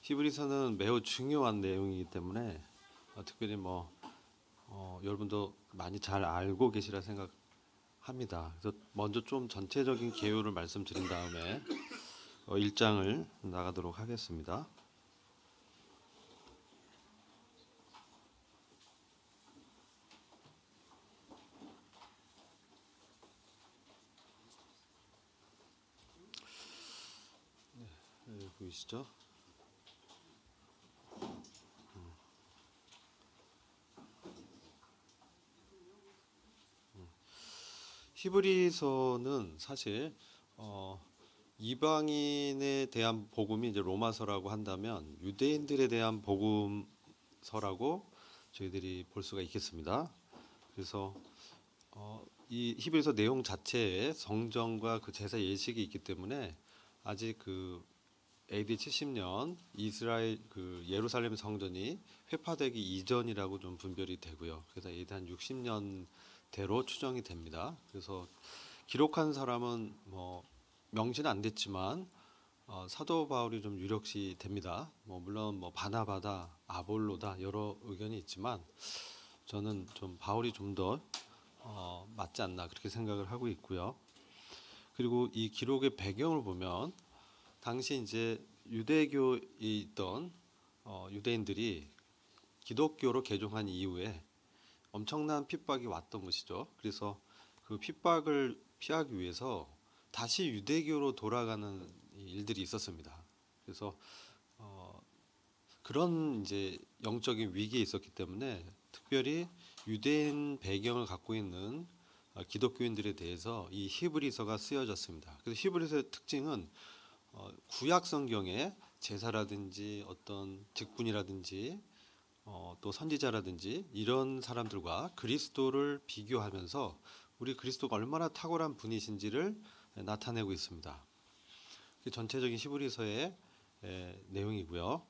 히브리서는 매우 중요한 내용이기 때문에 특별히 여러분도 많이 잘 알고 계시라 생각합니다. 그래서 먼저 좀 전체적인 개요를 말씀드린 다음에 1장을 나가도록 하겠습니다. 네, 보이시죠? 히브리서는 사실 이방인에 대한 복음이 이제 로마서라고 한다면 유대인들에 대한 복음서라고 저희들이 볼 수가 있겠습니다. 그래서 이 히브리서 내용 자체에 성전과 그 제사 예식이 있기 때문에 아직 그 AD 70년 이스라엘 그 예루살렘 성전이 회파되기 이전이라고 좀 분별이 되고요. 그래서 AD 한 60년대로 추정이 됩니다. 그래서 기록한 사람은 명시는 안 됐지만 사도 바울이 좀 유력시 됩니다. 물론 바나바다, 아볼로다 여러 의견이 있지만 저는 좀 바울이 좀 더 맞지 않나 그렇게 생각을 하고 있고요. 그리고 이 기록의 배경을 보면 당시 이제 유대교에 있던 유대인들이 기독교로 개종한 이후에 엄청난 핍박이 왔던 것이죠. 그래서 그 핍박을 피하기 위해서 다시 유대교로 돌아가는 일들이 있었습니다. 그래서 그런 이제 영적인 위기에 있었기 때문에 특별히 유대인 배경을 갖고 있는 기독교인들에 대해서 이 히브리서가 쓰여졌습니다. 그래서 히브리서의 특징은 구약 성경에 제사라든지 어떤 직분이라든지 또 선지자라든지 이런 사람들과 그리스도를 비교하면서 우리 그리스도가 얼마나 탁월한 분이신지를 나타내고 있습니다. 전체적인 히브리서의 내용이고요.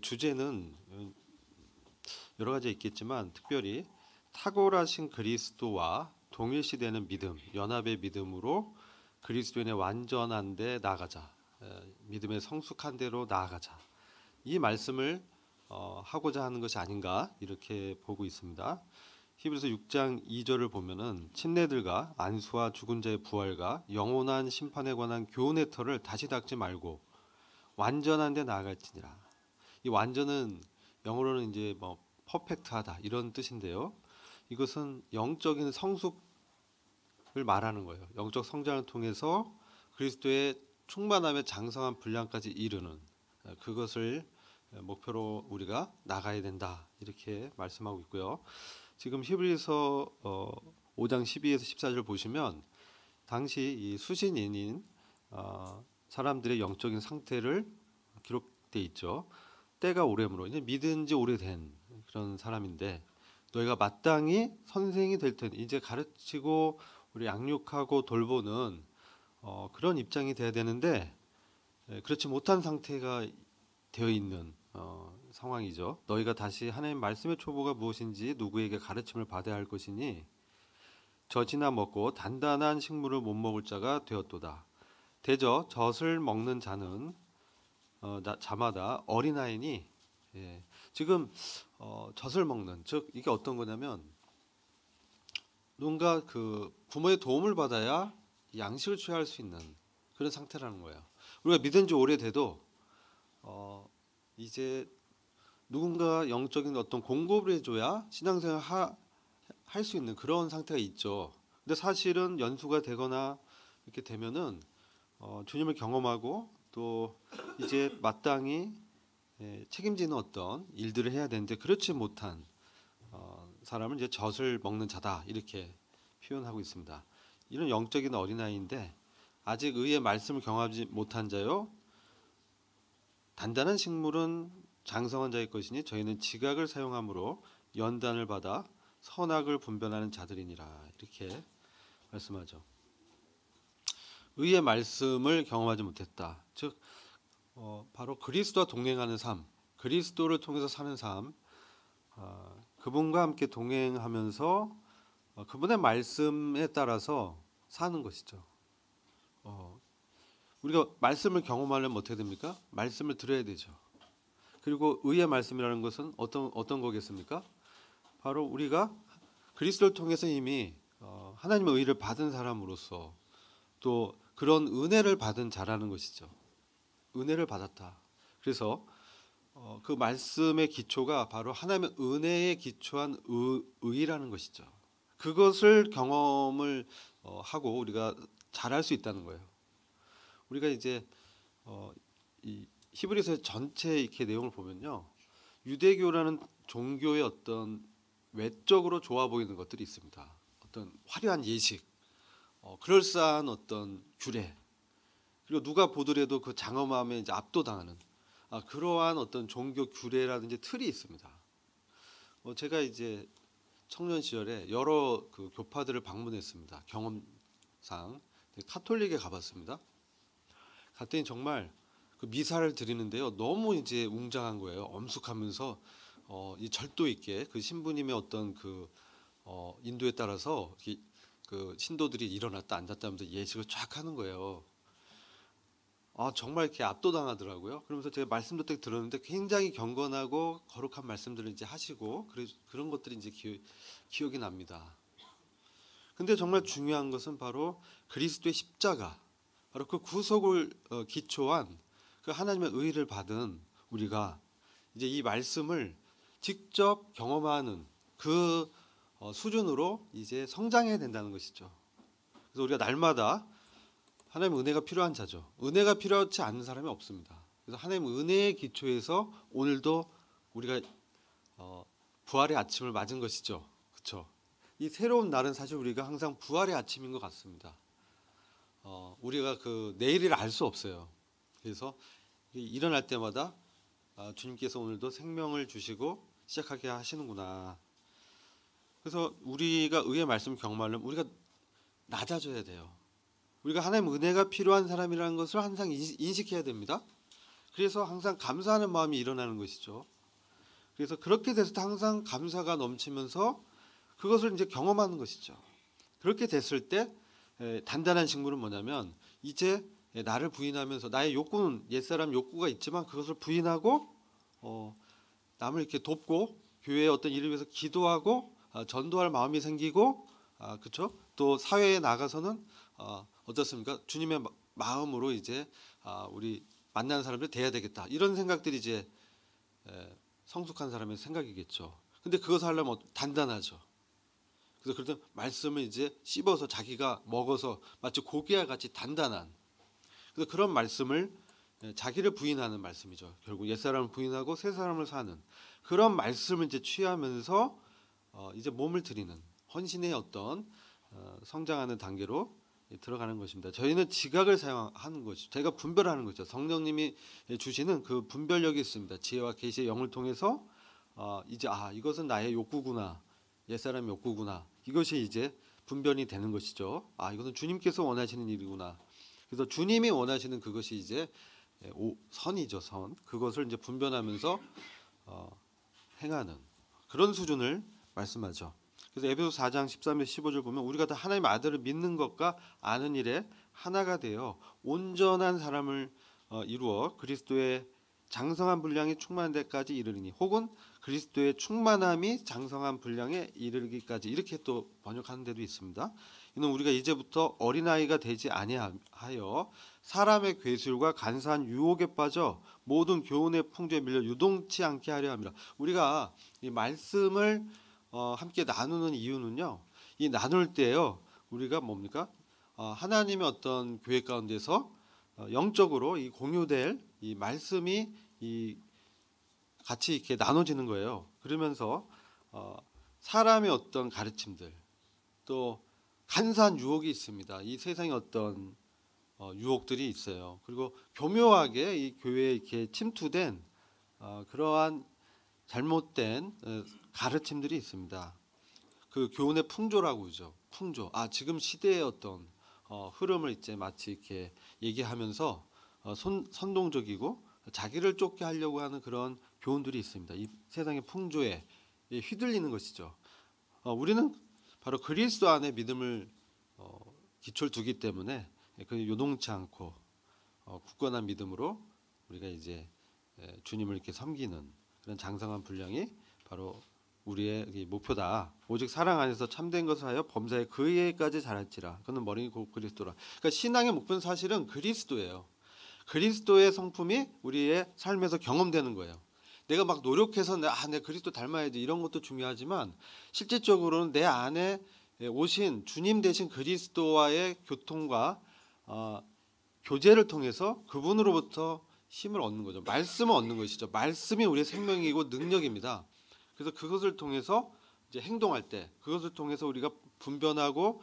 주제는 여러 가지 있겠지만 특별히 탁월하신 그리스도와 동일시되는 믿음, 연합의 믿음으로 그리스도인의 완전한 데 나아가자, 믿음의 성숙한 데로 나아가자. 이 말씀을 하고자 하는 것이 아닌가 이렇게 보고 있습니다. 히브리서 6장 2절을 보면은 침례들과 안수와 죽은 자의 부활과 영원한 심판에 관한 교훈의 터를 다시 닦지 말고 완전한 데 나아갈지니라. 이 완전은 영어로는 이제 퍼펙트하다 이런 뜻인데요. 이것은 영적인 성숙을 말하는 거예요. 영적 성장을 통해서 그리스도의 충만함에 장성한 분량까지 이르는 그것을 목표로 우리가 나가야 된다 이렇게 말씀하고 있고요. 지금 히브리서 5장 12에서 14절 보시면 당시 이 수신인인 사람들의 영적인 상태를 기록돼 있죠. 때가 오래므로 이제 믿은 지 오래된 그런 사람인데 너희가 마땅히 선생이 될 테니 이제 가르치고 우리 양육하고 돌보는 그런 입장이 돼야 되는데 그렇지 못한 상태가 되어 있는 상황이죠. 너희가 다시 하나님 말씀의 초보가 무엇인지 누구에게 가르침을 받아야 할 것이니 젖이나 먹고 단단한 식물을 못 먹을 자가 되었도다. 대저 젖을 먹는 자는 자마다 어린아이니 지금 젖을 먹는 즉 이게 어떤 거냐면 누군가 그 부모의 도움을 받아야 양식을 취할 수 있는 그런 상태라는 거예요. 우리가 믿은 지 오래돼도 이제 누군가 영적인 어떤 공급을 해줘야 신앙생활 할 수 있는 그런 상태가 있죠. 근데 사실은 연수가 되거나 이렇게 되면은 주님을 경험하고 또 이제 마땅히 책임지는 어떤 일들을 해야 되는데 그렇지 못한 사람은 이제 젖을 먹는 자다 이렇게 표현하고 있습니다. 이런 영적인 어린아이인데 아직 의의 말씀을 경험하지 못한 자요. 단단한 식물은 장성한 자의 것이니 저희는 지각을 사용함으로 연단을 받아 선악을 분별하는 자들이니라 이렇게 말씀하죠. 의의 말씀을 경험하지 못했다. 즉 바로 그리스도와 동행하는 삶, 그리스도를 통해서 사는 삶, 그분과 함께 동행하면서 그분의 말씀에 따라서 사는 것이죠. 우리가 말씀을 경험하려면 어떻게 됩니까? 말씀을 들어야 되죠. 그리고 의의 말씀이라는 것은 어떤 거겠습니까? 바로 우리가 그리스도를 통해서 이미 하나님의 의를 받은 사람으로서 또 그런 은혜를 받은 자라는 것이죠. 은혜를 받았다. 그래서 그 말씀의 기초가 바로 하나님의 은혜에 기초한 의라는 것이죠. 그것을 경험을 하고 우리가 잘할 수 있다는 거예요. 우리가 이제 이 히브리서 전체 이렇게 내용을 보면요, 유대교라는 종교의 어떤 외적으로 좋아 보이는 것들이 있습니다. 어떤 화려한 예식, 그럴싸한 어떤 규례, 그리고 누가 보더라도 그 장엄함에 이제 압도당하는 그러한 어떤 종교 규례라든지 틀이 있습니다. 제가 이제 청년 시절에 여러 그 교파들을 방문했습니다. 경험상 카톨릭에 가봤습니다. 갔더니 정말 그 미사를 드리는데요, 너무 이제 웅장한 거예요. 엄숙하면서 이 절도 있게 그 신부님의 어떤 그 인도에 따라서 그 신도들이 일어났다 앉았다 하면서 예식을 쫙 하는 거예요. 정말 이렇게 압도당하더라고요. 그러면서 제가 말씀도 딱 들었는데 굉장히 경건하고 거룩한 말씀들을 이제 하시고 그런 것들이 이제 기억이 납니다. 근데 정말 중요한 것은 바로 그리스도의 십자가, 바로 그 구속을 기초한 그 하나님의 의를 받은 우리가 이제 이 말씀을 직접 경험하는 그 수준으로 이제 성장해야 된다는 것이죠. 그래서 우리가 날마다 하나님의 은혜가 필요한 자죠. 은혜가 필요하지 않는 사람이 없습니다. 그래서 하나님의 은혜의 기초에서 오늘도 우리가 부활의 아침을 맞은 것이죠. 그렇죠? 이 새로운 날은 사실 우리가 항상 부활의 아침인 것 같습니다. 우리가 그 내일을 알 수 없어요. 그래서 일어날 때마다 주님께서 오늘도 생명을 주시고 시작하게 하시는구나. 그래서 우리가 의의 말씀을 경험하려면 우리가 낮아져야 돼요. 우리가 하나님의 은혜가 필요한 사람이라는 것을 항상 인식해야 됩니다. 그래서 항상 감사하는 마음이 일어나는 것이죠. 그래서 그렇게 됐을 때 항상 감사가 넘치면서 그것을 이제 경험하는 것이죠. 그렇게 됐을 때 단단한 식물은 뭐냐면 이제 나를 부인하면서 나의 욕구는 옛사람 욕구가 있지만 그것을 부인하고 남을 이렇게 돕고 교회의 어떤 일을 위해서 기도하고 전도할 마음이 생기고 그렇죠? 또 사회에 나가서는 어떻습니까? 주님의 마음으로 이제 우리 만나는 사람들 대해야 되겠다. 이런 생각들이 이제 성숙한 사람의 생각이겠죠. 근데 그것을 하려면 단단하죠. 그래서 그런 말씀을 이제 씹어서 자기가 먹어서 마치 고기와 같이 단단한, 그래서 그런 말씀을 자기를 부인하는 말씀이죠. 결국 옛사람을 부인하고 새사람을 사는 그런 말씀을 이제 취하면서 이제 몸을 드리는 헌신의 어떤 성장하는 단계로 들어가는 것입니다. 저희는 지각을 사용하는 것이죠. 저희가 분별하는 거죠. 성령님이 주시는 그 분별력이 있습니다. 지혜와 계시의 영을 통해서 이제 이것은 나의 욕구구나, 옛사람의 욕구구나, 이것이 이제 분별이 되는 것이죠. 이것은 주님께서 원하시는 일이구나. 그래서 주님이 원하시는 그것이 이제 선이죠, 선. 그것을 이제 분별하면서 행하는 그런 수준을 말씀하죠. 그래서 에베소 4장 13절 15절 보면 우리가 다 하나님의 아들을 믿는 것과 아는 일에 하나가 되어 온전한 사람을 이루어 그리스도의 장성한 분량이 충만한 데까지 이르리니, 혹은 그리스도의 충만함이 장성한 분량에 이르기까지, 이렇게 또 번역하는 데도 있습니다. 이는 우리가 이제부터 어린아이가 되지 아니하여 사람의 괴술과 간사한 유혹에 빠져 모든 교훈의 풍조에 밀려 유동치 않게 하려 합니다. 우리가 이 말씀을 함께 나누는 이유는요, 이 나눌 때요 우리가 뭡니까? 하나님의 어떤 교회 가운데서 영적으로 이 공유될 이 말씀이 같이 이렇게 나눠지는 거예요. 그러면서 사람의 어떤 가르침들, 또 간사한 유혹이 있습니다. 이 세상에 어떤 유혹들이 있어요. 그리고 교묘하게 이 교회에 이렇게 침투된 그러한 잘못된 가르침들이 있습니다. 그 교훈의 풍조라고 그러죠. 풍조. 지금 시대의 어떤 흐름을 이제 마치 이렇게 얘기하면서 선동적이고 자기를 쫓게 하려고 하는 그런 교훈들이 있습니다. 이 세상의 풍조에 휘둘리는 것이죠. 우리는 바로 그리스도 안에 믿음을 기초를 두기 때문에 그 요동치 않고 굳건한 믿음으로 우리가 이제 주님을 이렇게 섬기는 그런 장성한 분량이 바로 우리의 목표다. 오직 사랑 안에서 참된 것을 하여 범사에 그에까지 자랄지라. 그는 머리 곧 그리스도라. 그러니까 신앙의 목표는 사실은 그리스도예요. 그리스도의 성품이 우리의 삶에서 경험되는 거예요. 내가 막 노력해서 내 그리스도 닮아야지 이런 것도 중요하지만 실질적으로는 내 안에 오신 주님 되신 그리스도와의 교통과 교제를 통해서 그분으로부터 힘을 얻는 거죠. 말씀을 얻는 것이죠. 말씀이 우리의 생명이고 능력입니다. 그래서 그것을 통해서 이제 행동할 때, 그것을 통해서 우리가 분별하고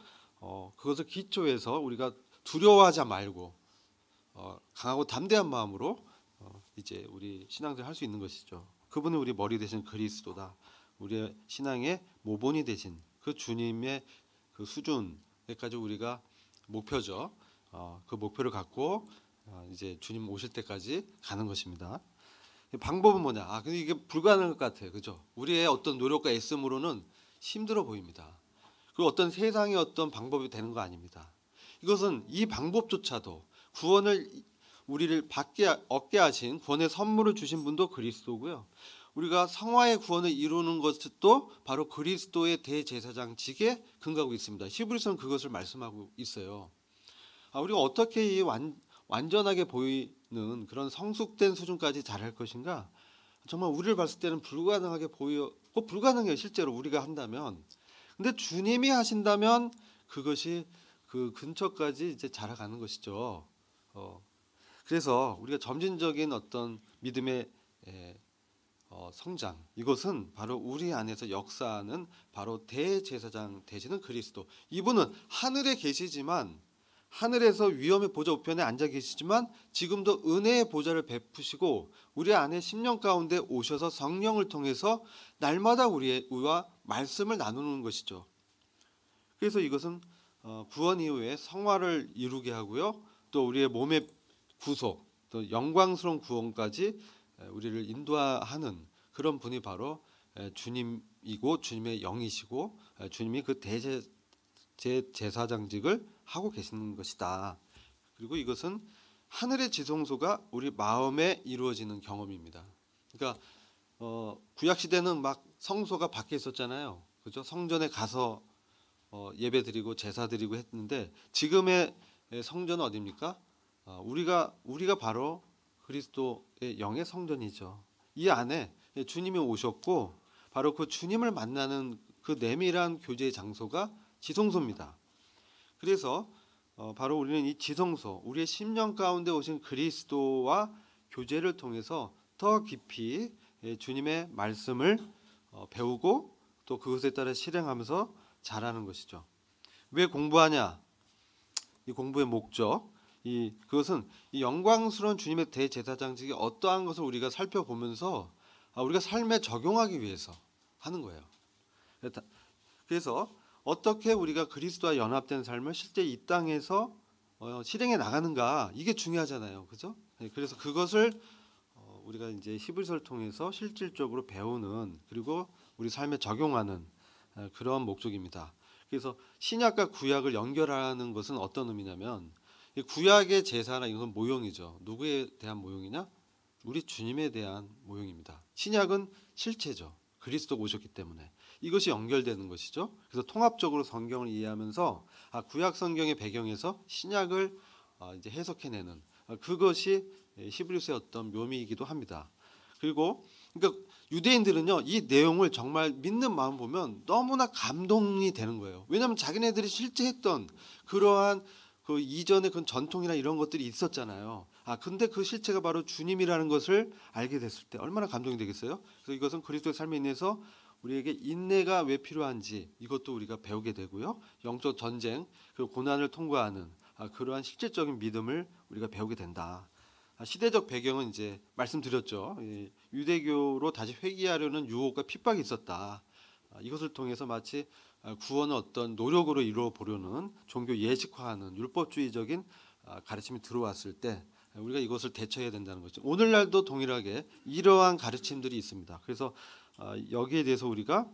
그것을 기초해서 우리가 두려워하지 말고 강하고 담대한 마음으로 이제 우리 신앙생활 할 수 있는 것이죠. 그분이 우리 머리 되신 그리스도다. 우리의 신앙의 모본이 되신 그 주님의 그 수준에까지 우리가 목표죠. 그 목표를 갖고 이제 주님 오실 때까지 가는 것입니다. 방법은 뭐냐? 근데 이게 불가능할 것 같아요. 그죠? 우리의 어떤 노력과 애씀으로는 힘들어 보입니다. 그리고 어떤 세상의 어떤 방법이 되는 거 아닙니다. 이것은 이 방법조차도 구원을 우리를 얻게 하신 구원의 선물을 주신 분도 그리스도고요. 우리가 성화의 구원을 이루는 것도 바로 그리스도의 대제사장직에 근거하고 있습니다. 히브리서는 그것을 말씀하고 있어요. 우리가 어떻게 이 완전하게 보이는 그런 성숙된 수준까지 잘할 것인가? 정말 우리를 봤을 때는 불가능하게 보이고 불가능해요. 실제로 우리가 한다면. 근데 주님이 하신다면 그것이 그 근처까지 이제 자라가는 것이죠. 그래서 우리가 점진적인 어떤 믿음의 성장, 이것은 바로 우리 안에서 역사하는 바로 대제사장 되시는 그리스도. 이분은 하늘에 계시지만 하늘에서 위엄의 보좌 우편에 앉아 계시지만 지금도 은혜의 보좌를 베푸시고 우리 안에 심령 가운데 오셔서 성령을 통해서 날마다 우리와 말씀을 나누는 것이죠. 그래서 이것은 구원 이후에 성화를 이루게 하고요. 또 우리의 몸의 구속, 또 영광스러운 구원까지 우리를 인도하는 그런 분이 바로 주님이고 주님의 영이시고 주님이 그 제사장직을 하고 계시는 것이다. 그리고 이것은 하늘의 지성소가 우리 마음에 이루어지는 경험입니다. 그러니까 구약 시대는 막 성소가 밖에 있었잖아요. 그죠? 성전에 가서 예배드리고 제사드리고 했는데 지금의 성전은 어디입니까? 우리가 바로 그리스도의 영의 성전이죠. 이 안에 주님이 오셨고 바로 그 주님을 만나는 그 내밀한 교제의 장소가 지성소입니다. 그래서 바로 우리는 이 지성소, 우리의 심령 가운데 오신 그리스도와 교제를 통해서 더 깊이 주님의 말씀을 배우고 또 그것에 따라 실행하면서 자라는 것이죠. 왜 공부하냐? 이 공부의 목적, 그것은 이 영광스러운 주님의 대제사장직이 어떠한 것을 우리가 살펴보면서 우리가 삶에 적용하기 위해서 하는 거예요. 그래서 어떻게 우리가 그리스도와 연합된 삶을 실제 이 땅에서 실행해 나가는가, 이게 중요하잖아요, 그죠? 그래서 그것을 우리가 이제 히브리서를 통해서 실질적으로 배우는, 그리고 우리 삶에 적용하는 그런 목적입니다. 그래서 신약과 구약을 연결하는 것은 어떤 의미냐면, 이 구약의 제사나 이건 모형이죠. 누구에 대한 모형이냐? 우리 주님에 대한 모형입니다. 신약은 실체죠. 그리스도가 오셨기 때문에 이것이 연결되는 것이죠. 그래서 통합적으로 성경을 이해하면서 구약 성경의 배경에서 신약을 이제 해석해내는 그것이 히브리서의 어떤 묘미이기도 합니다. 그리고 그러니까 유대인들은요, 이 내용을 정말 믿는 마음 보면 너무나 감동이 되는 거예요. 왜냐하면 자기네들이 실제 했던 그러한 그 이전의 그 전통이나 이런 것들이 있었잖아요. 근데 그 실체가 바로 주님이라는 것을 알게 됐을 때 얼마나 감동이 되겠어요? 그래서 이것은 그리스도의 삶에 인해서 우리에게 인내가 왜 필요한지 이것도 우리가 배우게 되고요. 영적 전쟁 그리고 고난을 통과하는 그러한 실질적인 믿음을 우리가 배우게 된다. 시대적 배경은 이제 말씀드렸죠. 유대교로 다시 회귀하려는 유혹과 핍박이 있었다. 이것을 통해서 마치 구원을 어떤 노력으로 이루어 보려는 종교 예식화하는 율법주의적인 가르침이 들어왔을 때 우리가 이것을 대처해야 된다는 거죠. 오늘날도 동일하게 이러한 가르침들이 있습니다. 그래서 여기에 대해서 우리가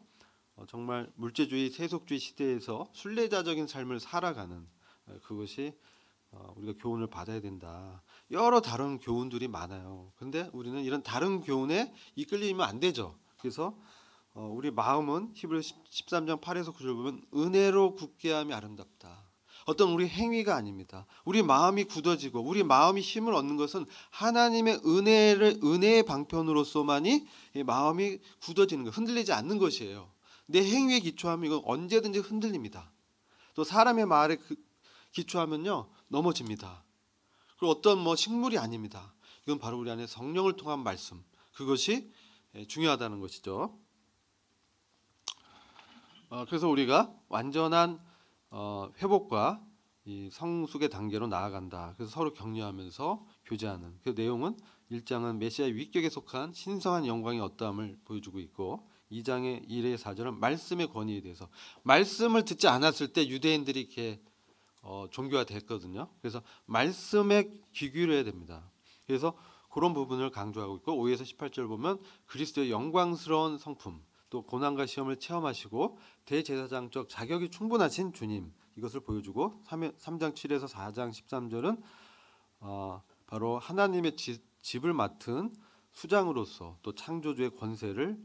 정말 물질주의, 세속주의 시대에서 순례자적인 삶을 살아가는 그것이 우리가 교훈을 받아야 된다. 여러 다른 교훈들이 많아요. 근데 우리는 이런 다른 교훈에 이끌리면 안 되죠. 그래서 우리 마음은 히브리서 13장 8에서 9절 보면 은혜로 굳게 함이 아름답다. 어떤 우리 행위가 아닙니다. 우리 마음이 굳어지고 우리 마음이 힘을 얻는 것은 하나님의 은혜의 방편으로서만이 이 마음이 굳어지는 것, 흔들리지 않는 것이에요. 내 행위에 기초하면 이건 언제든지 흔들립니다. 또 사람의 말에 기초하면요 넘어집니다. 그리고 어떤 식물이 아닙니다. 이건 바로 우리 안에 성령을 통한 말씀, 그것이 중요하다는 것이죠. 그래서 우리가 완전한 회복과 이 성숙의 단계로 나아간다. 그래서 서로 격려하면서 교제하는 그 내용은 1장은 메시아의 위격에 속한 신성한 영광의 어떠함을 보여주고 있고 2장의 1의 4절은 말씀의 권위에 대해서, 말씀을 듣지 않았을 때 유대인들이 이렇게 종교화됐거든요. 그래서 말씀에 귀 기울여야 됩니다. 그래서 그런 부분을 강조하고 있고 5에서 18절 보면 그리스도의 영광스러운 성품, 또 고난과 시험을 체험하시고 대제사장적 자격이 충분하신 주님, 이것을 보여주고 3장 7에서 4장 13절은 바로 하나님의 집을 맡은 수장으로서 또 창조주의 권세를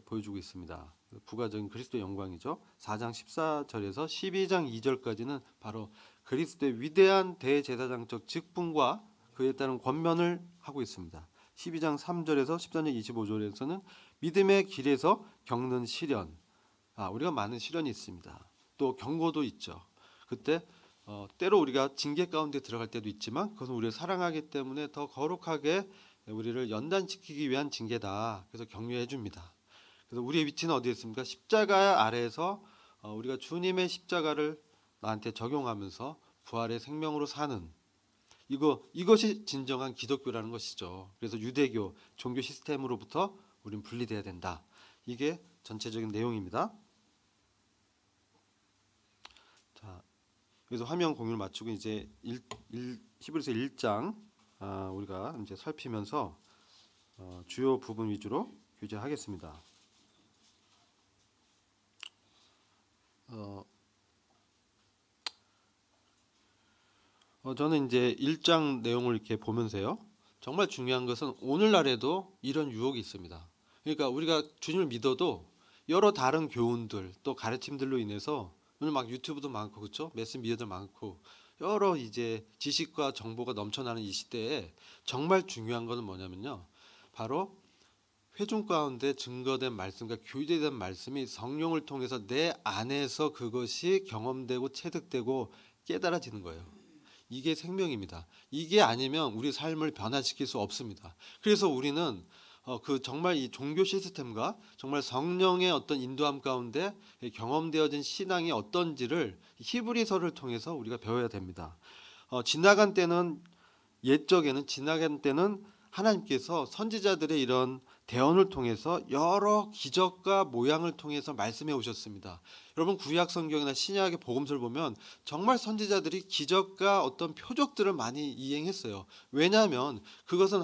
보여주고 있습니다. 부가적인 그리스도의 영광이죠. 4장 14절에서 12장 2절까지는 바로 그리스도의 위대한 대제사장적 직분과 그에 따른 권면을 하고 있습니다. 12장 3절에서 14장 25절에서는 믿음의 길에서 겪는 시련, 우리가 많은 시련이 있습니다. 또 경고도 있죠. 그때 때로 우리가 징계 가운데 들어갈 때도 있지만 그것은 우리를 사랑하기 때문에 더 거룩하게 우리를 연단시키기 위한 징계다. 그래서 격려해 줍니다. 그래서 우리의 위치는 어디에 있습니까? 십자가 아래에서 우리가 주님의 십자가를 나한테 적용하면서 부활의 생명으로 사는 이것이 진정한 기독교라는 것이죠. 그래서 유대교 종교 시스템으로부터 우리는 분리돼야 된다. 이게 전체적인 내용입니다. 자, 그래서 화면 공유를 마치고 이제 히브리서 1장 우리가 이제 살피면서 주요 부분 위주로 교제하겠습니다. 저는 이제 1장 내용을 이렇게 보면서요. 정말 중요한 것은 오늘날에도 이런 유혹이 있습니다. 그러니까 우리가 주님을 믿어도 여러 다른 교훈들 또 가르침들로 인해서 오늘 막 유튜브도 많고 그렇죠? 매스미디어도 많고 여러 이제 지식과 정보가 넘쳐나는 이 시대에 정말 중요한 것은 뭐냐면요. 바로 회중 가운데 증거된 말씀과 교제된 말씀이 성령을 통해서 내 안에서 그것이 경험되고 체득되고 깨달아지는 거예요. 이게 생명입니다. 이게 아니면 우리 삶을 변화시킬 수 없습니다. 그래서 우리는 정말 이 종교 시스템과 정말 성령의 어떤 인도함 가운데 경험되어진 신앙이 어떤지를 히브리서를 통해서 우리가 배워야 됩니다. 지나간 때는 하나님께서 선지자들의 이런 대언을 통해서 여러 기적과 모양을 통해서 말씀해 오셨습니다. 여러분 구약 성경이나 신약의 복음서를 보면 정말 선지자들이 기적과 어떤 표적들을 많이 이행했어요. 왜냐하면 그것은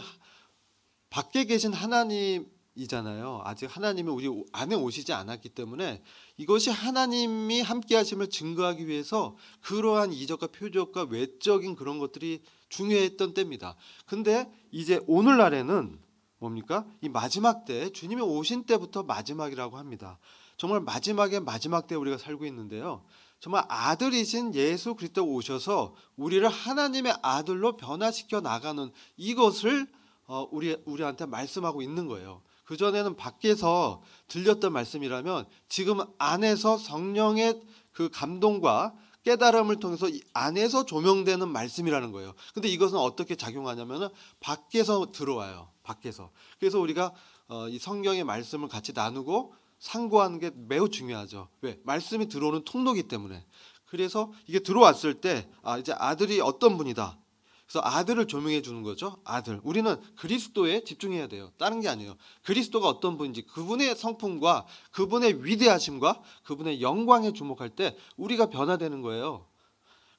밖에 계신 하나님이잖아요. 아직 하나님이 우리 안에 오시지 않았기 때문에 이것이 하나님이 함께 하심을 증거하기 위해서 그러한 이적과 표적과 외적인 그런 것들이 중요했던 때입니다. 근데 이제 오늘날에는 뭡니까? 이 마지막 때, 주님이 오신 때부터 마지막이라고 합니다. 정말 마지막의 마지막 때 우리가 살고 있는데요. 정말 아들이신 예수 그리스도 오셔서 우리를 하나님의 아들로 변화시켜 나가는 이것을 우리한테 말씀하고 있는 거예요. 그전에는 밖에서 들렸던 말씀이라면 지금 안에서 성령의 그 감동과 깨달음을 통해서 이 안에서 조명되는 말씀이라는 거예요. 근데 이것은 어떻게 작용하냐면 밖에서 들어와요. 밖에서. 그래서 우리가 이 성경의 말씀을 같이 나누고 상고하는 게 매우 중요하죠. 왜? 말씀이 들어오는 통로이기 때문에. 그래서 이게 들어왔을 때 이제 아들이 어떤 분이다. 그래서 아들을 조명해 주는 거죠. 아들. 우리는 그리스도에 집중해야 돼요. 다른 게 아니에요. 그리스도가 어떤 분인지 그분의 성품과 그분의 위대하심과 그분의 영광에 주목할 때 우리가 변화되는 거예요.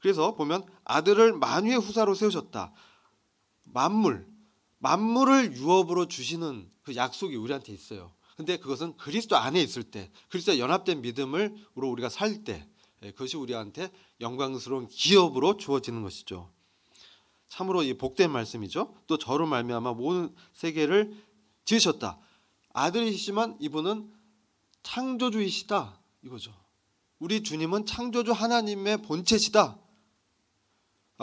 그래서 보면 아들을 만유의 후사로 세우셨다. 만물을 유업으로 주시는 그 약속이 우리한테 있어요. 근데 그것은 그리스도 안에 있을 때, 그리스도와 연합된 믿음으로 우리가 살 때 그것이 우리한테 영광스러운 기업으로 주어지는 것이죠. 참으로 이 복된 말씀이죠. 또 저로 말미암아 모든 세계를 지으셨다. 아들이시지만 이분은 창조주이시다 이거죠. 우리 주님은 창조주 하나님의 본체시다.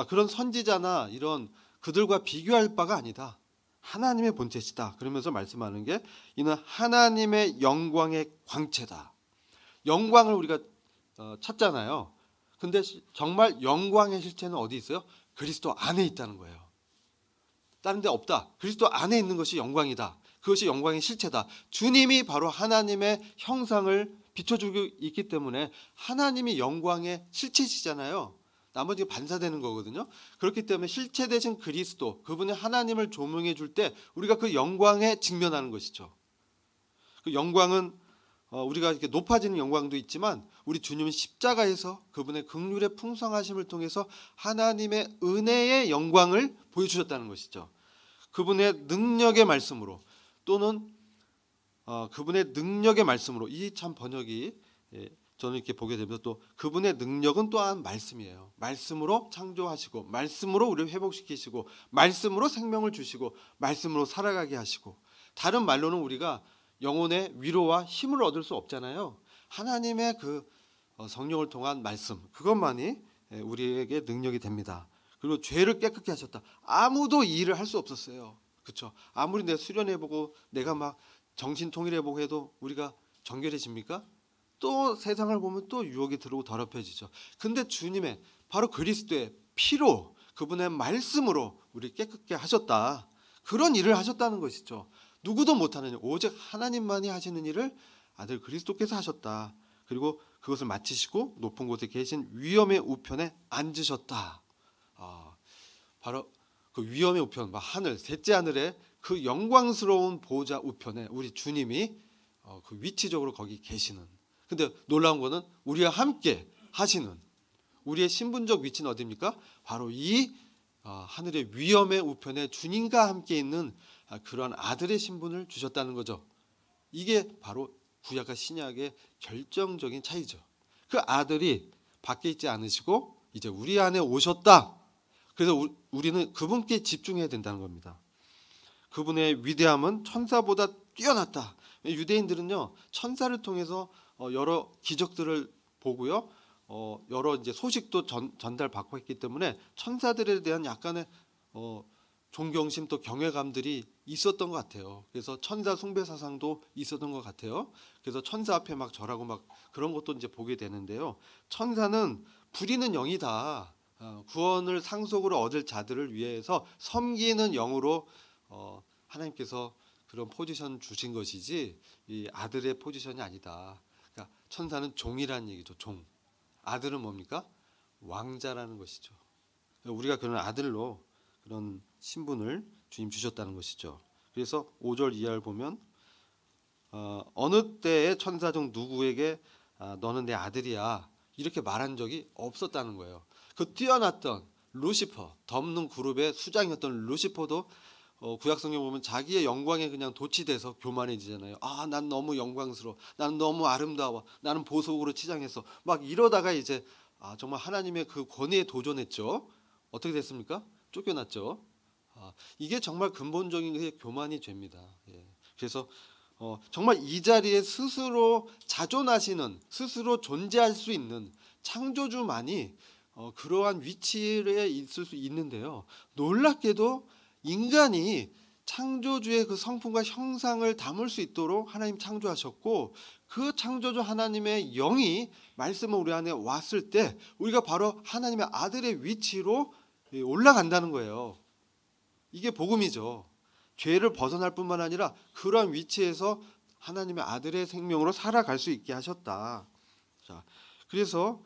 그런 선지자나 이런 그들과 비교할 바가 아니다. 하나님의 본체시다. 그러면서 말씀하는 게 이는 하나님의 영광의 광채다. 영광을 우리가 찾잖아요. 근데 정말 영광의 실체는 어디 있어요? 그리스도 안에 있다는 거예요. 다른 데 없다. 그리스도 안에 있는 것이 영광이다. 그것이 영광의 실체다. 주님이 바로 하나님의 형상을 비춰주고 있기 때문에 하나님이 영광의 실체시잖아요. 나머지가 반사되는 거거든요. 그렇기 때문에 실체 대신 그리스도, 그분이 하나님을 조명해 줄 때 우리가 그 영광에 직면하는 것이죠. 그 영광은 우리가 이렇게 높아지는 영광도 있지만 우리 주님은 십자가에서 그분의 긍휼의 풍성하심을 통해서 하나님의 은혜의 영광을 보여주셨다는 것이죠. 그분의 능력의 말씀으로 또는 그분의 능력의 말씀으로, 이 참 번역이 저는 이렇게 보게 되면서 또 그분의 능력은 또한 말씀이에요. 말씀으로 창조하시고 말씀으로 우리를 회복시키시고 말씀으로 생명을 주시고 말씀으로 살아가게 하시고, 다른 말로는 우리가 영혼의 위로와 힘을 얻을 수 없잖아요. 하나님의 그 성령을 통한 말씀, 그것만이 우리에게 능력이 됩니다. 그리고 죄를 깨끗게 하셨다. 아무도 이 일을 할 수 없었어요. 그렇죠? 아무리 내가 수련해보고 내가 막 정신통일해보고 해도 우리가 정결해집니까? 또 세상을 보면 또 유혹이 들어오고 더럽혀지죠. 근데 주님의 바로 그리스도의 피로, 그분의 말씀으로 우리 깨끗게 하셨다. 그런 일을 하셨다는 것이죠. 누구도 못하는 일, 오직 하나님만이 하시는 일을 아들 그리스도께서 하셨다. 그리고 그것을 마치시고 높은 곳에 계신 위엄의 우편에 앉으셨다. 바로 그 위엄의 우편, 하늘, 셋째 하늘에 그 영광스러운 보좌 우편에 우리 주님이 그 위치적으로 거기 계시는. 근데 놀라운 거는 우리와 함께 하시는 우리의 신분적 위치는 어디입니까? 바로 이 하늘의 위엄의 우편에 주님과 함께 있는 그러한 아들의 신분을 주셨다는 거죠. 이게 바로 구약과 신약의 결정적인 차이죠. 그 아들이 밖에 있지 않으시고 이제 우리 안에 오셨다. 그래서 우리는 그분께 집중해야 된다는 겁니다. 그분의 위대함은 천사보다 뛰어났다. 유대인들은요, 천사를 통해서 여러 기적들을 보고요, 여러 이제 소식도 전달받고 했기 때문에 천사들에 대한 약간의 존경심 또 경외감들이 있었던 것 같아요. 그래서 천사 숭배 사상도 있었던 것 같아요. 그래서 천사 앞에 막 절하고 막 그런 것도 이제 보게 되는데요. 천사는 부리는 영이다. 구원을 상속으로 얻을 자들을 위해서 섬기는 영으로 하나님께서 그런 포지션 주신 것이지 이 아들의 포지션이 아니다. 그러니까 천사는 종이라는 얘기죠. 종. 아들은 뭡니까? 왕자라는 것이죠. 우리가 그런 아들로 그런 신분을 주님 주셨다는 것이죠. 그래서 5절 이하를 보면 어느 때에 천사 중 누구에게 너는 내 아들이야 이렇게 말한 적이 없었다는 거예요. 그 뛰어났던 루시퍼, 덮는 그룹의 수장이었던 루시퍼도 구약 성경 보면 자기의 영광에 그냥 도취돼서 교만해지잖아요. 난 너무 영광스러워, 나는 너무 아름다워, 나는 보석으로 치장했어, 막 이러다가 이제 정말 하나님의 그 권위에 도전했죠. 어떻게 됐습니까? 쫓겨났죠. 이게 정말 근본적인 게 교만이 죄입니다. 그래서 정말 이 자리에 스스로 자존하시는, 스스로 존재할 수 있는 창조주만이 그러한 위치에 있을 수 있는데요. 놀랍게도 인간이 창조주의 그 성품과 형상을 담을 수 있도록 하나님 창조하셨고, 그 창조주 하나님의 영이 말씀을 우리 안에 왔을 때 우리가 바로 하나님의 아들의 위치로 올라간다는 거예요. 이게 복음이죠. 죄를 벗어날 뿐만 아니라 그러한 위치에서 하나님의 아들의 생명으로 살아갈 수 있게 하셨다. 자, 그래서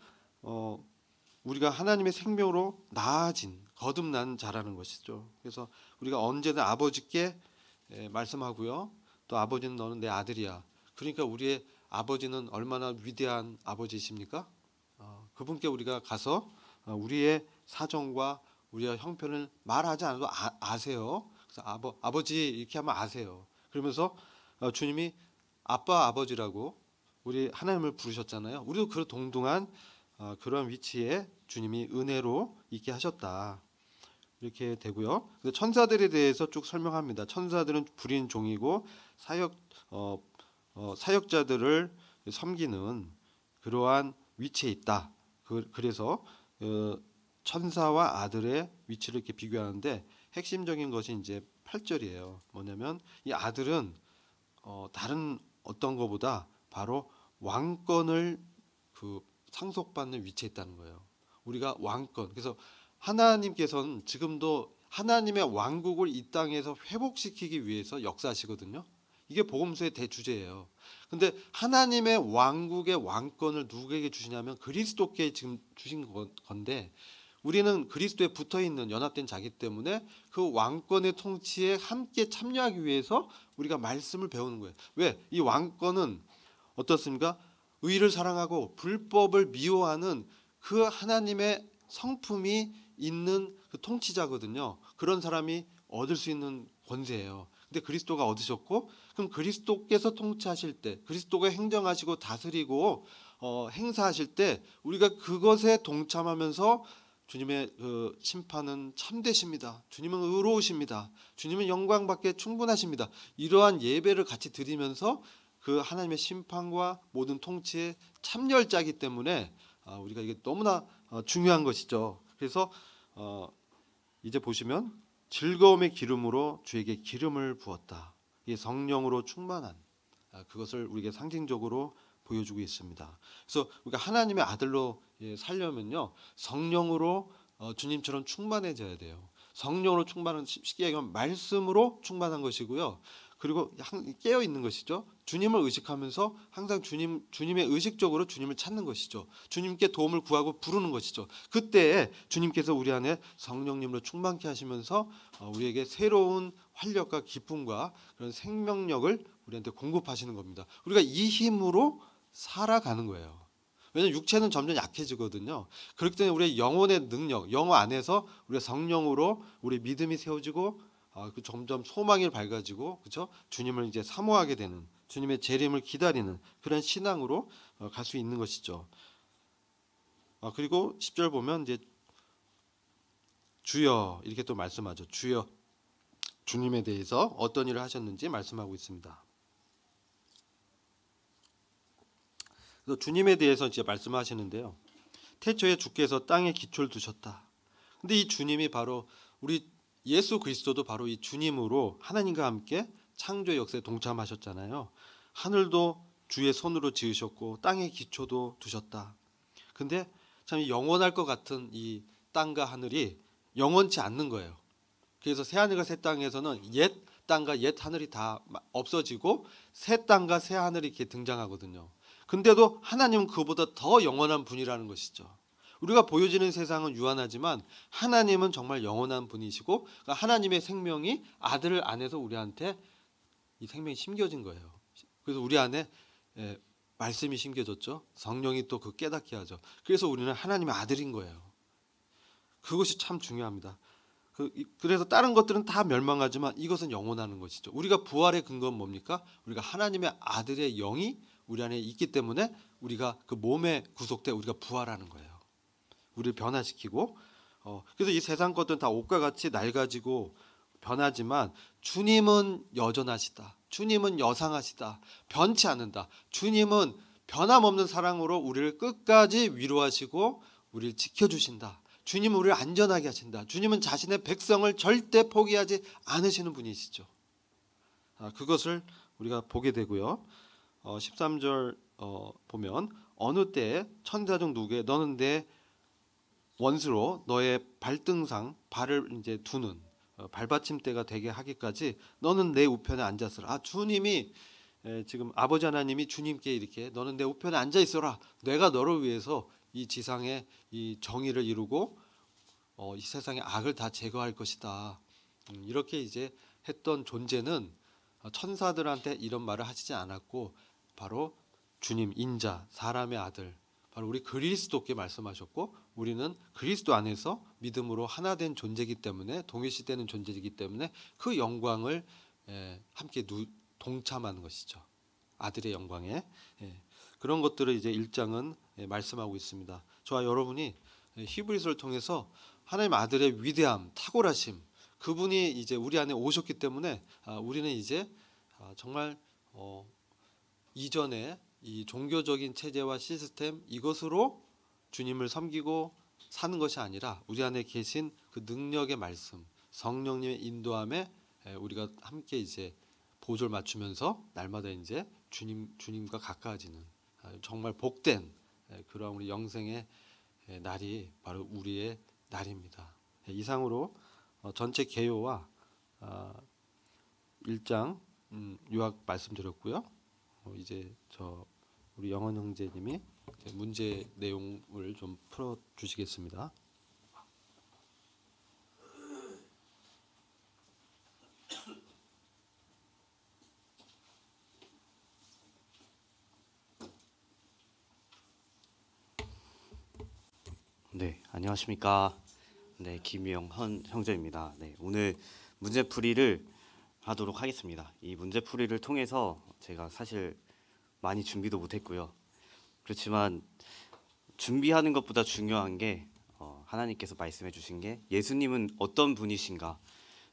우리가 하나님의 생명으로 나아진, 거듭난 자라는 것이죠. 그래서 우리가 언제든 아버지께 말씀하고요. 또 아버지는 너는 내 아들이야. 그러니까 우리의 아버지는 얼마나 위대한 아버지이십니까? 그분께 우리가 가서 우리의 사정과 우리의 형편을 말하지 않아도 아세요. 그래서 아버지 이렇게 하면 아세요. 그러면서 주님이 아빠 아버지라고 우리 하나님을 부르셨잖아요. 우리도 그 동등한 그런 위치에 주님이 은혜로 있게 하셨다. 이렇게 되고요. 근데 천사들에 대해서 쭉 설명합니다. 천사들은 불인 종이고 사역자들을 섬기는 그러한 위치에 있다. 그래서 천사와 아들의 위치를 이렇게 비교하는데 핵심적인 것이 이제 8절이에요. 뭐냐면 이 아들은 다른 어떤 것보다 바로 왕권을 상속받는 위치에 있다는 거예요. 우리가 왕권. 그래서 하나님께서는 지금도 하나님의 왕국을 이 땅에서 회복시키기 위해서 역사하시거든요. 이게 복음서의 대주제예요. 근데 하나님의 왕국의 왕권을 누구에게 주시냐면 그리스도께 지금 주신 건데 우리는 그리스도에 붙어있는 연합된 자기 때문에 그 왕권의 통치에 함께 참여하기 위해서 우리가 말씀을 배우는 거예요. 왜? 이 왕권은 어떻습니까? 의를 사랑하고 불법을 미워하는 그 하나님의 성품이 있는 그 통치자거든요. 그런 사람이 얻을 수 있는 권세예요. 근데 그리스도가 얻으셨고, 그럼 그리스도께서 통치하실 때, 그리스도가 행정하시고 다스리고 행사하실 때 우리가 그것에 동참하면서 주님의 그 심판은 참되십니다. 주님은 의로우십니다. 주님은 영광받기에 충분하십니다. 이러한 예배를 같이 드리면서 그 하나님의 심판과 모든 통치에 참여할 자이기 때문에 우리가 이게 너무나 중요한 것이죠. 그래서 이제 보시면 즐거움의 기름으로 주에게 기름을 부었다. 이 성령으로 충만한 그것을 우리에게 상징적으로 보여주고 있습니다. 그래서 우리가 하나님의 아들로 살려면요 성령으로 주님처럼 충만해져야 돼요. 성령으로 충만한 쉽게 얘기하면 말씀으로 충만한 것이고요. 그리고 깨어 있는 것이죠. 주님을 의식하면서 항상 주님의 의식적으로 주님을 찾는 것이죠. 주님께 도움을 구하고 부르는 것이죠. 그때 주님께서 우리 안에 성령님으로 충만케 하시면서 우리에게 새로운 활력과 기쁨과 그런 생명력을 우리한테 공급하시는 겁니다. 우리가 이 힘으로 살아가는 거예요. 왜냐하면 육체는 점점 약해지거든요. 그렇기 때문에 우리의 영혼의 능력, 영혼 안에서 우리가 성령으로 우리 믿음이 세워지고 점점 소망이 밝아지고 그렇죠? 주님을 이제 사모하게 되는 주님의 재림을 기다리는 그런 신앙으로 갈 수 있는 것이죠. 그리고 10절 보면 이제 주여 이렇게 또 말씀하죠. 주여 주님에 대해서 어떤 일을 하셨는지 말씀하고 있습니다. 그래서 주님에 대해서 이제 말씀하시는데요. 태초에 주께서 땅에 기초를 두셨다. 근데 이 주님이 바로 우리 예수 그리스도도 바로 이 주님으로 하나님과 함께 창조 역사에 동참하셨잖아요. 하늘도 주의 손으로 지으셨고 땅의 기초도 두셨다. 근데 참 영원할 것 같은 이 땅과 하늘이 영원치 않는 거예요. 그래서 새하늘과 새 땅에서는 옛 땅과 옛 하늘이 다 없어지고 새 땅과 새 하늘이 이렇게 등장하거든요. 근데도 하나님은 그보다 더 영원한 분이라는 것이죠. 우리가 보여지는 세상은 유한하지만 하나님은 정말 영원한 분이시고 하나님의 생명이 아들 안에서 우리한테 이 생명이 심겨진 거예요. 그래서 우리 안에 말씀이 심겨졌죠. 성령이 또 그 깨닫게 하죠. 그래서 우리는 하나님의 아들인 거예요. 그것이 참 중요합니다. 그래서 다른 것들은 다 멸망하지만 이것은 영원하는 것이죠. 우리가 부활의 근거는 뭡니까? 우리가 하나님의 아들의 영이 우리 안에 있기 때문에 우리가 그 몸에 구속돼 우리가 부활하는 거예요. 우리를 변화시키고 그래서 이 세상 것들은 다 옷과 같이 낡아지고 변하지만 주님은 여전하시다. 주님은 여상하시다. 변치 않는다. 주님은 변함없는 사랑으로 우리를 끝까지 위로하시고 우리를 지켜주신다. 주님은 우리를 안전하게 하신다. 주님은 자신의 백성을 절대 포기하지 않으시는 분이시죠. 그것을 우리가 보게 되고요. 13절 보면 어느 때에 천사 중 누구에 너는 내 원수로 너의 발등상 발을 이제 두는 발받침대가 되게 하기까지 너는 내 우편에 앉았으라. 주님이 지금 아버지 하나님이 주님께 이렇게 너는 내 우편에 앉아 있어라. 내가 너를 위해서 이 지상에 이 정의를 이루고 이 세상의 악을 다 제거할 것이다. 이렇게 이제 했던 존재는 천사들한테 이런 말을 하시지 않았고 바로 주님 인자 사람의 아들 바로 우리 그리스도께 말씀하셨고 우리는 그리스도 안에서 믿음으로 하나 된 존재이기 때문에 동일시되는 존재이기 때문에 그 영광을 함께 동참하는 것이죠. 아들의 영광에 그런 것들을 이제 1장은 말씀하고 있습니다. 저와 여러분이 히브리서를 통해서 하나님 아들의 위대함, 탁월하심, 그분이 이제 우리 안에 오셨기 때문에 우리는 이제 정말 이전에 이 종교적인 체제와 시스템 이것으로 주님을 섬기고 사는 것이 아니라 우리 안에 계신 그 능력의 말씀, 성령님의 인도함에 우리가 함께 이제 보조를 맞추면서 날마다 이제 주님과 가까워지는 정말 복된 그러한 우리 영생의 날이 바로 우리의 날입니다. 이상으로 전체 개요와 1장 요약 말씀드렸고요. 이제 우리 영원 형제님이 문제 내용을 좀 풀어 주시겠습니다. 네, 안녕하십니까. 네, 김유영 형제입니다. 네, 오늘 문제풀이를 하도록 하겠습니다. 이 문제풀이를 통해서 제가 사실 많이 준비도 못했고요. 그렇지만 준비하는 것보다 중요한 게 하나님께서 말씀해 주신 게 예수님은 어떤 분이신가,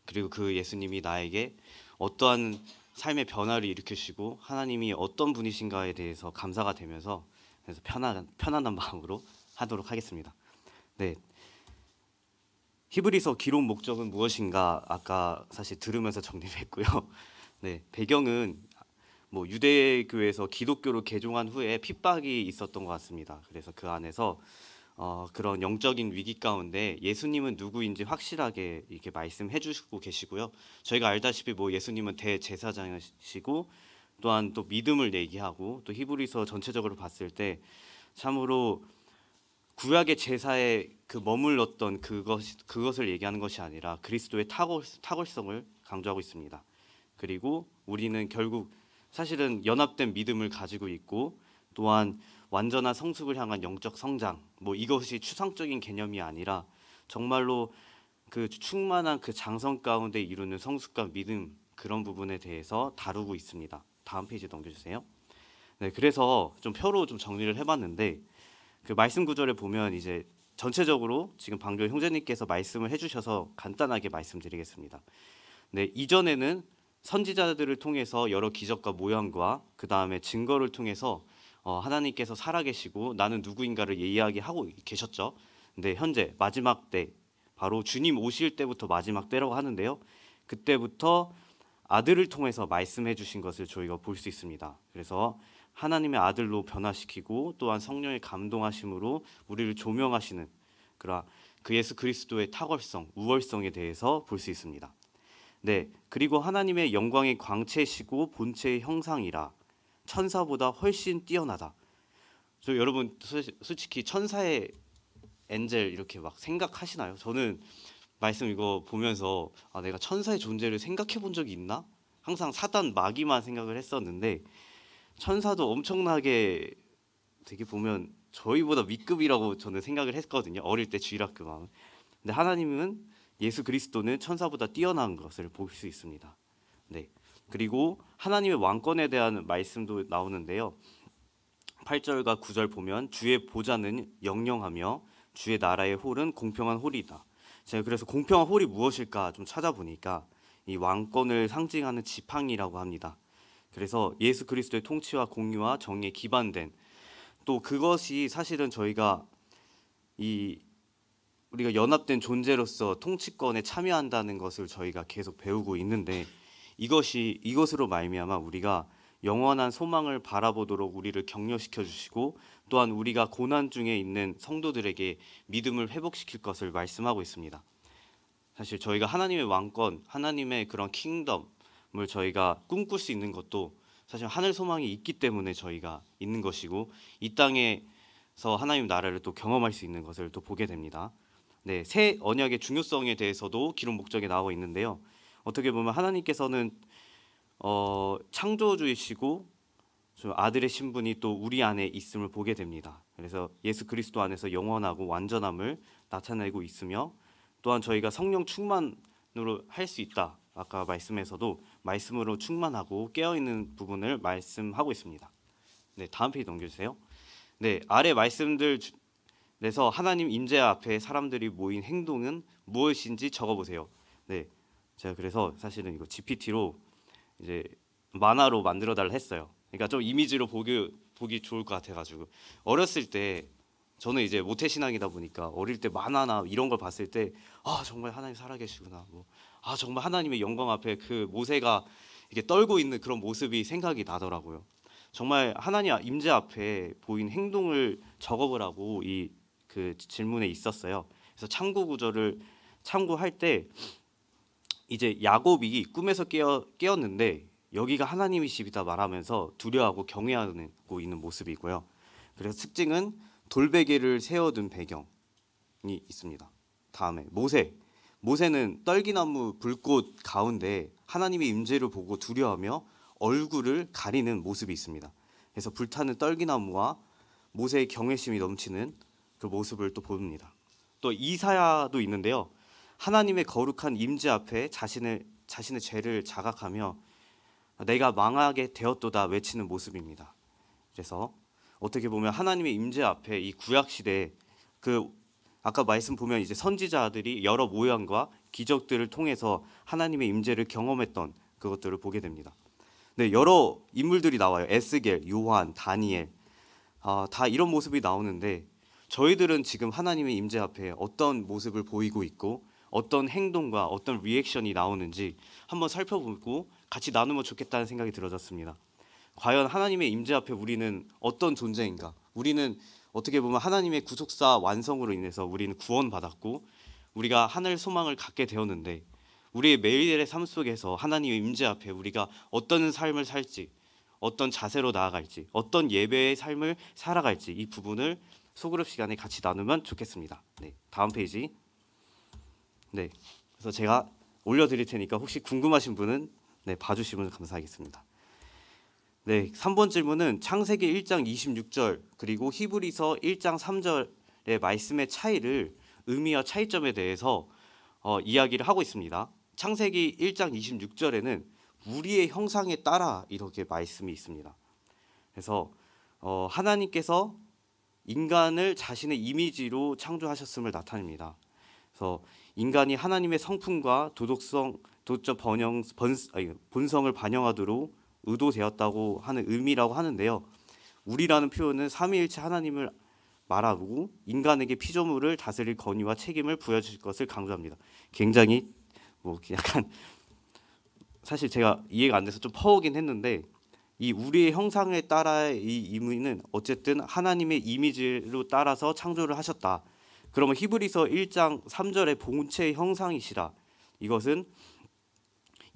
그리고 그 예수님이 나에게 어떠한 삶의 변화를 일으키시고 하나님이 어떤 분이신가에 대해서 감사가 되면서 그래서 편안한 마음으로 하도록 하겠습니다. 네, 히브리서 기록 목적은 무엇인가 아까 사실 들으면서 정리를 했고요. 네, 배경은 뭐 유대교에서 기독교로 개종한 후에 핍박이 있었던 것 같습니다. 그래서 그 안에서 그런 영적인 위기 가운데 예수님은 누구인지 확실하게 이렇게 말씀해 주시고 계시고요. 저희가 알다시피 뭐 예수님은 대제사장이시고 또한 또 믿음을 얘기하고 또 히브리서 전체적으로 봤을 때 참으로 구약의 제사에 그 머물렀던 그것을 얘기하는 것이 아니라 그리스도의 탁월성을 강조하고 있습니다. 그리고 우리는 결국 사실은 연합된 믿음을 가지고 있고 또한 완전한 성숙을 향한 영적 성장, 뭐 이것이 추상적인 개념이 아니라 정말로 그 충만한 그 장성 가운데 이루는 성숙과 믿음, 그런 부분에 대해서 다루고 있습니다. 다음 페이지 넘겨주세요. 네, 그래서 좀 표로 좀 정리를 해봤는데 그 말씀 구절에 보면 이제 전체적으로 지금 방금 형제님께서 말씀을 해주셔서 간단하게 말씀드리겠습니다. 네, 이전에는 선지자들을 통해서 여러 기적과 모형과 그 다음에 증거를 통해서 하나님께서 살아계시고 나는 누구인가를 이야기하고 계셨죠. 근데 현재 마지막 때, 바로 주님 오실 때부터 마지막 때라고 하는데요. 그때부터 아들을 통해서 말씀해 주신 것을 저희가 볼 수 있습니다. 그래서 하나님의 아들로 변화시키고 또한 성령의 감동하심으로 우리를 조명하시는 그 예수 그리스도의 탁월성, 우월성에 대해서 볼 수 있습니다. 네, 그리고 하나님의 영광의 광채시고 본체의 형상이라 천사보다 훨씬 뛰어나다. 여러분 솔직히 천사의 엔젤 이렇게 막 생각하시나요? 저는 말씀 이거 보면서 내가 천사의 존재를 생각해 본 적이 있나? 항상 사단 마귀만 생각을 했었는데 천사도 엄청나게 되게 보면 저희보다 윗급이라고 저는 생각을 했거든요. 어릴 때 주일학교만. 근데 하나님은 예수 그리스도는 천사보다 뛰어난 것을 볼 수 있습니다. 네. 그리고 하나님의 왕권에 대한 말씀도 나오는데요. 8절과 9절 보면 주의 보좌는 영영하며 주의 나라의 홀은 공평한 홀이다. 제가 그래서 공평한 홀이 무엇일까 좀 찾아보니까 이 왕권을 상징하는 지팡이라고 합니다. 그래서 예수 그리스도의 통치와 공의와 정의에 기반된 또 그것이 사실은 저희가 우리가 연합된 존재로서 통치권에 참여한다는 것을 저희가 계속 배우고 있는데 이것으로 말미암아 우리가 영원한 소망을 바라보도록 우리를 격려시켜 주시고 또한 우리가 고난 중에 있는 성도들에게 믿음을 회복시킬 것을 말씀하고 있습니다. 사실 저희가 하나님의 왕권, 하나님의 그런 킹덤을 저희가 꿈꿀 수 있는 것도 사실 하늘 소망이 있기 때문에 저희가 있는 것이고 이 땅에서 하나님 나라를 또 경험할 수 있는 것을 또 보게 됩니다. 네, 새 언약의 중요성에 대해서도 기록 목적에 나와 있는데요. 어떻게 보면 하나님께서는 창조주이시고 아들의 신분이 또 우리 안에 있음을 보게 됩니다. 그래서 예수 그리스도 안에서 영원하고 완전함을 나타내고 있으며 또한 저희가 성령 충만으로 할 수 있다. 아까 말씀에서도 말씀으로 충만하고 깨어있는 부분을 말씀하고 있습니다. 네, 다음 페이지 넘겨주세요. 네, 아래 말씀들 그래서 하나님 임재 앞에 사람들이 모인 행동은 무엇인지 적어보세요. 네, 제가 그래서 사실은 이거 GPT로 이제 만화로 만들어 달라 했어요. 그러니까 좀 이미지로 보기 좋을 것 같아가지고 어렸을 때 저는 이제 모태 신앙이다 보니까 어릴 때 만화나 이런 걸 봤을 때 아 정말 하나님 살아계시구나 뭐 아 정말 하나님의 영광 앞에 그 모세가 이렇게 떨고 있는 그런 모습이 생각이 나더라고요. 정말 하나님 임재 앞에 보인 행동을 적어보라고 이 그 질문에 있었어요. 그래서 참고 구절을 참고할 때 이제 야곱이 꿈에서 깨었는데 여기가 하나님의 집이다 말하면서 두려워하고 경외하고 있는 모습이고요. 그래서 특징은 돌베개를 세워둔 배경이 있습니다. 다음에 모세는 떨기나무 불꽃 가운데 하나님의 임재를 보고 두려워하며 얼굴을 가리는 모습이 있습니다. 그래서 불타는 떨기나무와 모세의 경외심이 넘치는 그 모습을 또 봅니다. 또 이사야도 있는데요. 하나님의 거룩한 임재 앞에 자신의 죄를 자각하며 내가 망하게 되었도다 외치는 모습입니다. 그래서 어떻게 보면 하나님의 임재 앞에 이 구약 시대 그 아까 말씀 보면 이제 선지자들이 여러 모양과 기적들을 통해서 하나님의 임재를 경험했던 그것들을 보게 됩니다. 네, 여러 인물들이 나와요. 에스겔, 요한, 다니엘, 다 이런 모습이 나오는데 저희들은 지금 하나님의 임재 앞에 어떤 모습을 보이고 있고 어떤 행동과 어떤 리액션이 나오는지 한번 살펴보고 같이 나누면 좋겠다는 생각이 들어졌습니다. 과연 하나님의 임재 앞에 우리는 어떤 존재인가? 우리는 어떻게 보면 하나님의 구속사 완성으로 인해서 우리는 구원받았고 우리가 하늘 소망을 갖게 되었는데 우리의 매일의 삶 속에서 하나님의 임재 앞에 우리가 어떤 삶을 살지, 어떤 자세로 나아갈지, 어떤 예배의 삶을 살아갈지 이 부분을 소그룹 시간에 같이 나누면 좋겠습니다. 네, 다음 페이지. 네, 그래서 제가 올려드릴 테니까 혹시 궁금하신 분은 네, 봐주시면 감사하겠습니다. 네, 3번 질문은 창세기 1장 26절 그리고 히브리서 1장 3절의 말씀의 차이를 의미와 차이점에 대해서 이야기를 하고 있습니다. 창세기 1장 26절에는 우리의 형상에 따라 이렇게 말씀이 있습니다. 그래서 하나님께서 인간을 자신의 이미지로 창조하셨음을 나타냅니다. 그래서 인간이 하나님의 성품과 도덕적 본성을 반영하도록 의도되었다고 하는 의미라고 하는데요. 우리라는 표현은 삼위일체 하나님을 말하고 인간에게 피조물을 다스릴 권위와 책임을 부여주실 것을 강조합니다. 굉장히 뭐 약간 사실 제가 이해가 안 돼서 좀 퍼오긴 했는데 이 우리의 형상에 따라의 이 의미는 어쨌든 하나님의 이미지로 따라서 창조를 하셨다. 그러면 히브리서 1장 3절의 본체의 형상이시라. 이것은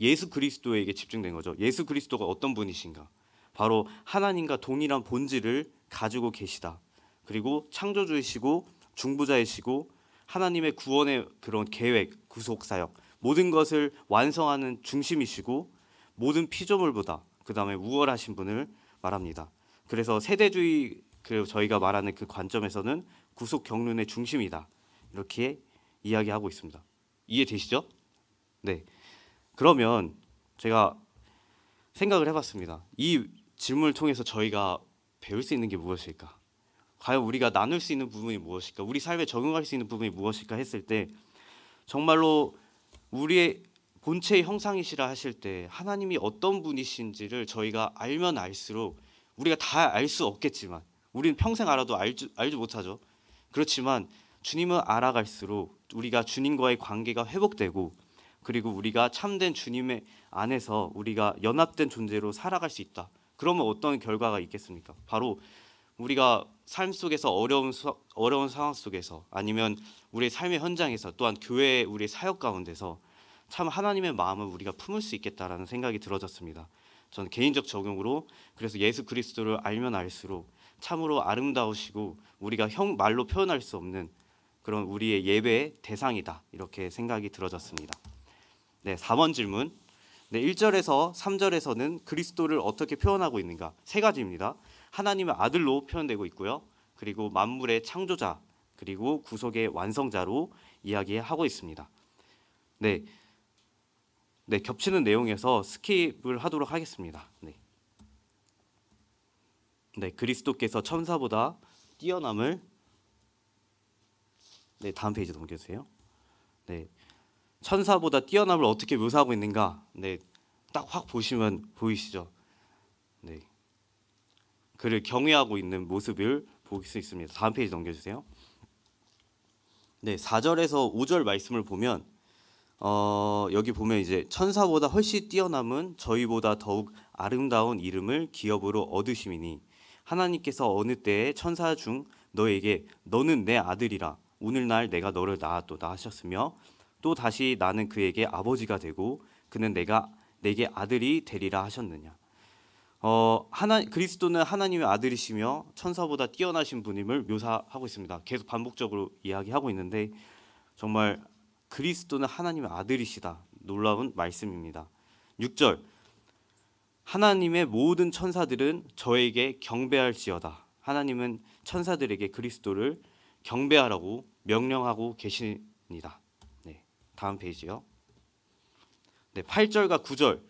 예수 그리스도에게 집중된 거죠. 예수 그리스도가 어떤 분이신가? 바로 하나님과 동일한 본질을 가지고 계시다. 그리고 창조주이시고 중보자이시고 하나님의 구원의 그런 계획, 구속 사역 모든 것을 완성하는 중심이시고 모든 피조물보다 그 다음에 우월하신 분을 말합니다. 그래서 세대주의 저희가 말하는 그 관점에서는 구속 경륜의 중심이다. 이렇게 이야기하고 있습니다. 이해되시죠? 네. 그러면 제가 생각을 해봤습니다. 이 질문을 통해서 저희가 배울 수 있는 게 무엇일까? 과연 우리가 나눌 수 있는 부분이 무엇일까? 우리 삶에 적용할 수 있는 부분이 무엇일까 했을 때 정말로 우리의 본체의 형상이시라 하실 때 하나님이 어떤 분이신지를 저희가 알면 알수록 우리가 다 알 수 없겠지만 우리는 평생 알아도 알지 못하죠. 그렇지만 주님을 알아갈수록 우리가 주님과의 관계가 회복되고 그리고 우리가 참된 주님의 안에서 우리가 연합된 존재로 살아갈 수 있다. 그러면 어떤 결과가 있겠습니까? 바로 우리가 삶 속에서 어려운 상황 속에서 아니면 우리의 삶의 현장에서 또한 교회의 우리의 사역 가운데서 참 하나님의 마음을 우리가 품을 수 있겠다라는 생각이 들어졌습니다. 저는 개인적 적용으로 그래서 예수 그리스도를 알면 알수록 참으로 아름다우시고 우리가 말로 표현할 수 없는 그런 우리의 예배의 대상이다. 이렇게 생각이 들어졌습니다. 네, 4번 질문. 네, 1절에서 3절에서는 그리스도를 어떻게 표현하고 있는가? 세 가지입니다. 하나님의 아들로 표현되고 있고요. 그리고 만물의 창조자, 그리고 구속의 완성자로 이야기하고 있습니다. 네, 겹치는 내용에서 스킵을 하도록 하겠습니다. 네, 그리스도께서 천사보다 뛰어남을 네, 다음 페이지 넘겨주세요. 네, 천사보다 뛰어남을 어떻게 묘사하고 있는가? 네, 딱 확 보시면 보이시죠? 네, 그를 경외하고 있는 모습을 볼 수 있습니다. 다음 페이지 넘겨주세요. 네, 4절에서 5절 말씀을 보면 여기 보면 이제 천사보다 훨씬 뛰어남은 저희보다 더욱 아름다운 이름을 기업으로 얻으심이니 하나님께서 어느 때에 천사 중 너에게 너는 내 아들이라 오늘날 내가 너를 낳았도다 하셨으며 또 다시 나는 그에게 아버지가 되고 그는 내게 아들이 되리라 하셨느냐. 그리스도는 하나님의 아들이시며 천사보다 뛰어나신 분임을 묘사하고 있습니다. 계속 반복적으로 이야기하고 있는데 정말 그리스도는 하나님의 아들이시다. 놀라운 말씀입니다. 6절 하나님의 모든 천사들은 저에게 경배할지어다. 하나님은 천사들에게 그리스도를 경배하라고 명령하고 계십니다. 네, 다음 페이지요. 네, 8절과 9절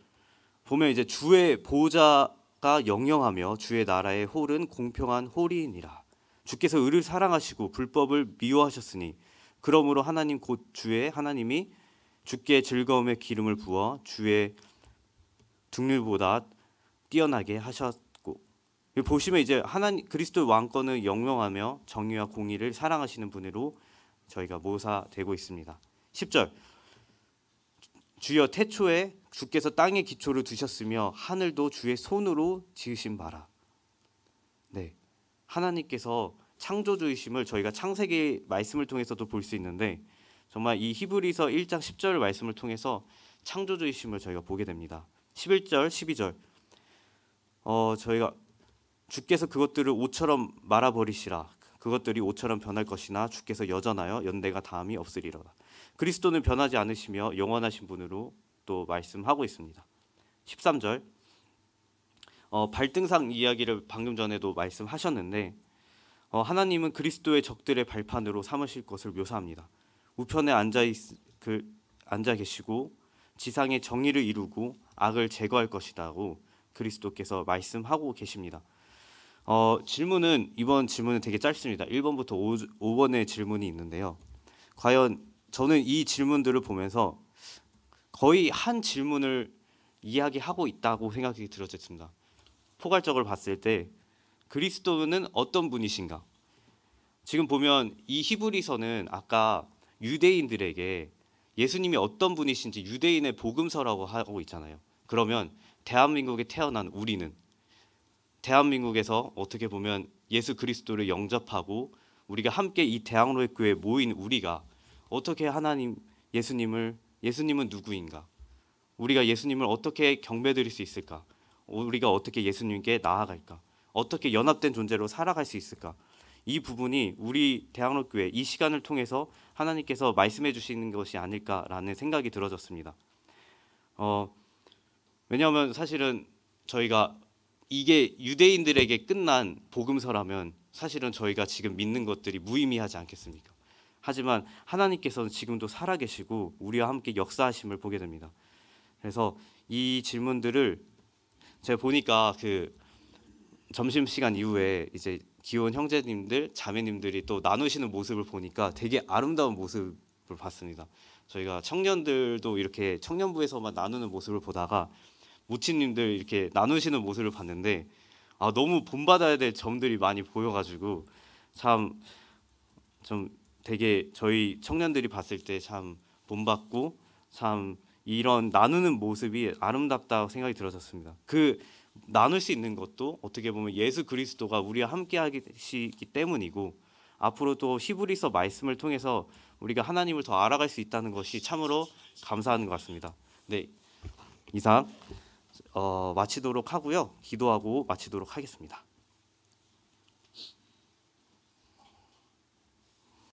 보면 이제 주의 보호자가 영영하며 주의 나라의 홀은 공평한 홀이니라. 주께서 의를 사랑하시고 불법을 미워하셨으니 그러므로 하나님 곧 주의 하나님이 주께 즐거움의 기름을 부어 주의 등률보다 뛰어나게 하셨고 보시면 이제 하나님 그리스도의 왕권을 영영하며 정의와 공의를 사랑하시는 분으로 저희가 묘사되고 있습니다. 10절 주여 태초에 주께서 땅에 기초를 두셨으며 하늘도 주의 손으로 지으신 바라. 네, 하나님께서 창조주이심을 저희가 창세기 말씀을 통해서도 볼 수 있는데 정말 이 히브리서 1장 10절 말씀을 통해서 창조주이심을 저희가 보게 됩니다. 11절, 12절 저희가 주께서 그것들을 옷처럼 말아버리시라. 그것들이 옷처럼 변할 것이나 주께서 여전하여 연대가 다함이 없으리로다. 그리스도는 변하지 않으시며 영원하신 분으로 또 말씀하고 있습니다. 13절 발등상 이야기를 방금 전에도 말씀하셨는데 하나님은 그리스도의 적들의 발판으로 삼으실 것을 묘사합니다. 우편에 앉아 계시고 지상의 정의를 이루고 악을 제거할 것이라고 그리스도께서 말씀하고 계십니다. 이번 질문은 되게 짧습니다. 1번부터 5번의 질문이 있는데요. 과연 저는 이 질문들을 보면서 거의 한 질문을 이야기하고 있다고 생각이 들어졌습니다. 포괄적으로 봤을 때 그리스도는 어떤 분이신가? 지금 보면 이 히브리서는 아까 유대인들에게 예수님이 어떤 분이신지 유대인의 복음서라고 하고 있잖아요. 그러면 대한민국에 태어난 우리는 대한민국에서 어떻게 보면 예수 그리스도를 영접하고 우리가 함께 이 대학로의 교회에 모인 우리가 어떻게 예수님은 누구인가? 우리가 예수님을 어떻게 경배드릴 수 있을까? 우리가 어떻게 예수님께 나아갈까? 어떻게 연합된 존재로 살아갈 수 있을까? 이 부분이 우리 대학로 교회 이 시간을 통해서 하나님께서 말씀해 주시는 것이 아닐까라는 생각이 들어졌습니다. 왜냐하면 사실은 저희가 이게 유대인들에게 끝난 복음서라면 사실은 저희가 지금 믿는 것들이 무의미하지 않겠습니까? 하지만 하나님께서는 지금도 살아계시고 우리와 함께 역사하심을 보게 됩니다. 그래서 이 질문들을 제가 보니까 그 점심시간 이후에 이제 귀여운 형제님들, 자매님들이 또 나누시는 모습을 보니까 되게 아름다운 모습을 봤습니다. 저희가 청년들도 이렇게 청년부에서만 나누는 모습을 보다가 모친님들 이렇게 나누시는 모습을 봤는데 너무 본받아야 될 점들이 많이 보여가지고 참 좀 되게 저희 청년들이 봤을 때 참 본받고 참 이런 나누는 모습이 아름답다고 생각이 들어졌습니다. 그 나눌 수 있는 것도 어떻게 보면 예수 그리스도가 우리와 함께 하시기 때문이고 앞으로 또 히브리서 말씀을 통해서 우리가 하나님을 더 알아갈 수 있다는 것이 참으로 감사한 것 같습니다. 네, 이상 마치도록 하고요. 기도하고 마치도록 하겠습니다.